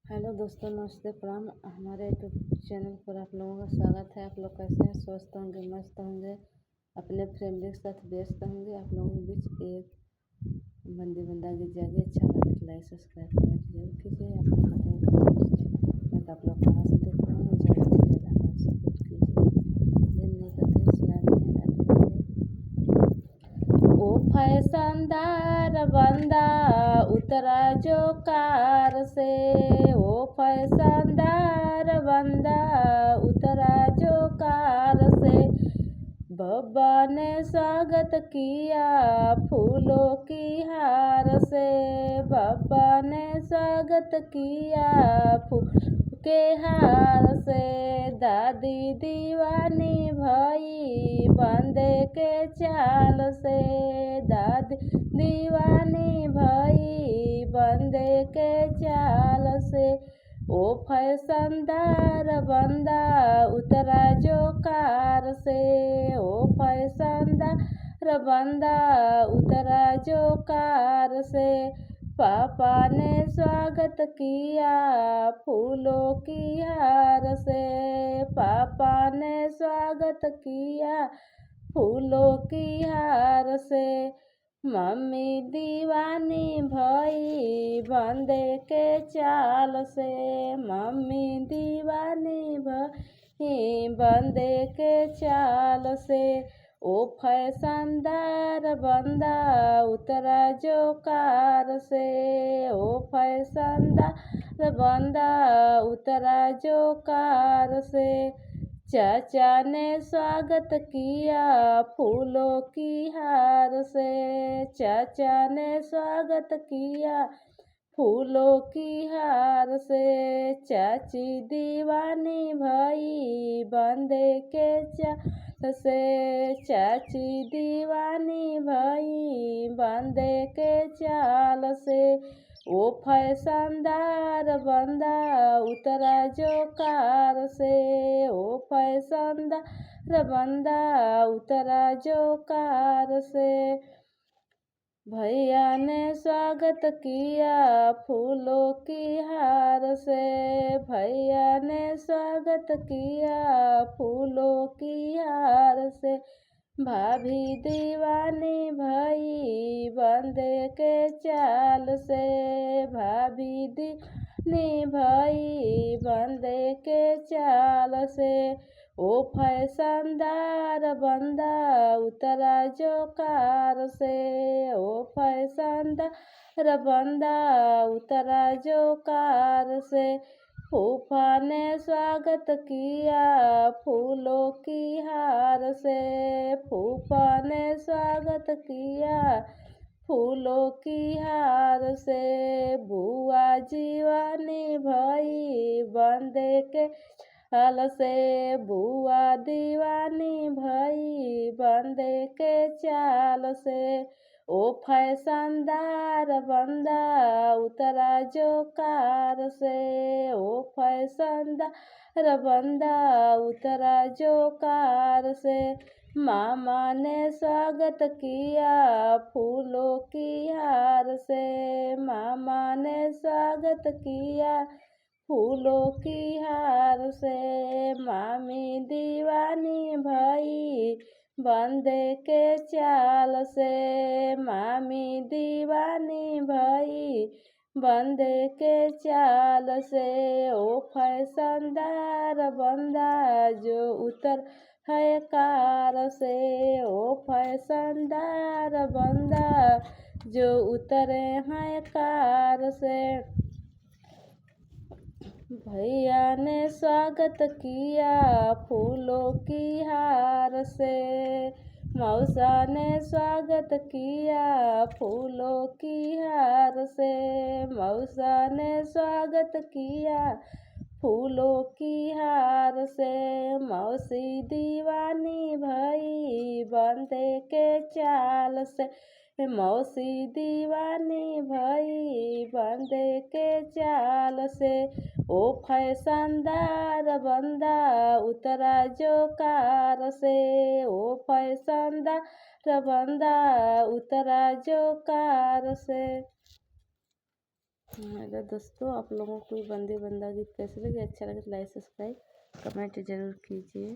Hello दोस्तों, नमस्ते, प्रणाम। हमारे यूट्यूब चैनल पर आप लोगों का स्वागत है। आप लोग कैसे हैं? स्वस्थ होंगे, मस्त होंगे, अपने फैमिली के साथ व्यस्त होंगे। आप लोगों के बीच एक बंदी बंदा गीत जाएगी। अच्छा लगे तो लाइक सब्सक्राइब कमेंट जरूर कीजिए। आप लोग बताएं कमेंट आप लोग कहाँ से देख रहे हैं। ज़्यादा से ज़्यादा हमारा सपोर्ट कीजिए। दिन नहीं करते सुनाते हैं राधे राधे। ओ फैशनदार बंदा उतरा जो कार से। ओ फैशनदार बंदा उतरा जो कार से। बाबा ने स्वागत किया फूलों की हार से। बाबा ने स्वागत किया फूल के हार से। दादी दीवानी भई बंदे के चाल से। दादी दीवानी भई बंदे के चाल से। ओ फैशनदार बंदा उतरा जो कार से। ओ फैशनदार बंदा उतरा जो कार से। पापा ने स्वागत किया फूलों की हार से। पापा ने स्वागत किया फूलों की हार से। मम्मी दीवानी भई बंदे के चाल से। मम्मी दीवानी भई बंदे के चाल से। ओ फैशनदार बंदा उतरा जो कार से। ओ फैशनदार बंदा उतरा जो कार से। चाचा ने स्वागत किया फूलों की हार से। चाचा ने स्वागत किया फूलों की हार से। चाची दीवानी भई बंदे के चाल से। चाची दीवानी भई बंदे के चाल से। ओ फैशनदार बंदा उतरा जो कार से। ओ फैशनदार बंदा उतरा जो कार से। भैया ने स्वागत किया फूलों की हार से। भैया ने स्वागत किया फूलों की हार से। भाभी दीवानी भई बंदे के चाल से। भाभी दीवानी भई बंदे के चाल से। ओ फैशनदार बंदा उतरा जो कार से। ओ फैशनदार बंदा उतरा जो कार से। फूफा ने स्वागत किया फूलों की हार से। फूफा ने स्वागत किया फूलों की हार से। बुआ जीवानी भई बंदे के चाल से। बुआ दीवानी भई बंदे के चाल से। ओ फैशनदार बंदा उतरा जो कार से। ओ फैशनदार बंदा उतरा जो कार से। मामा ने स्वागत किया फूलों की हार से। मामा ने स्वागत किया फूलों की हार से। मामी दीवानी भई बंदे के चाल से। मामी दीवानी भई बंदे के चाल से। ओ फैशनदार बंदा जो उतर है कार से। ओ फैशनदार बंदा जो उतरे हैं कार से। भैया ने स्वागत किया फूलों की हार से। मौसा ने स्वागत किया फूलों की हार से। मौसा ने स्वागत किया फूलों की हार से। मौसी दीवानी भई बंदे के चाल से। मौसी दीवानी भई बंदे के चाल से। ओ फैशनदार बंदा उतरा जो कार से। ओ फैशनदार बंदा उतरा जो कार से। अगर दोस्तों आप लोगों को बंदे बंदा गीत कैसे लगे, अच्छा लगे तो लाइक सब्सक्राइब कमेंट जरूर कीजिए।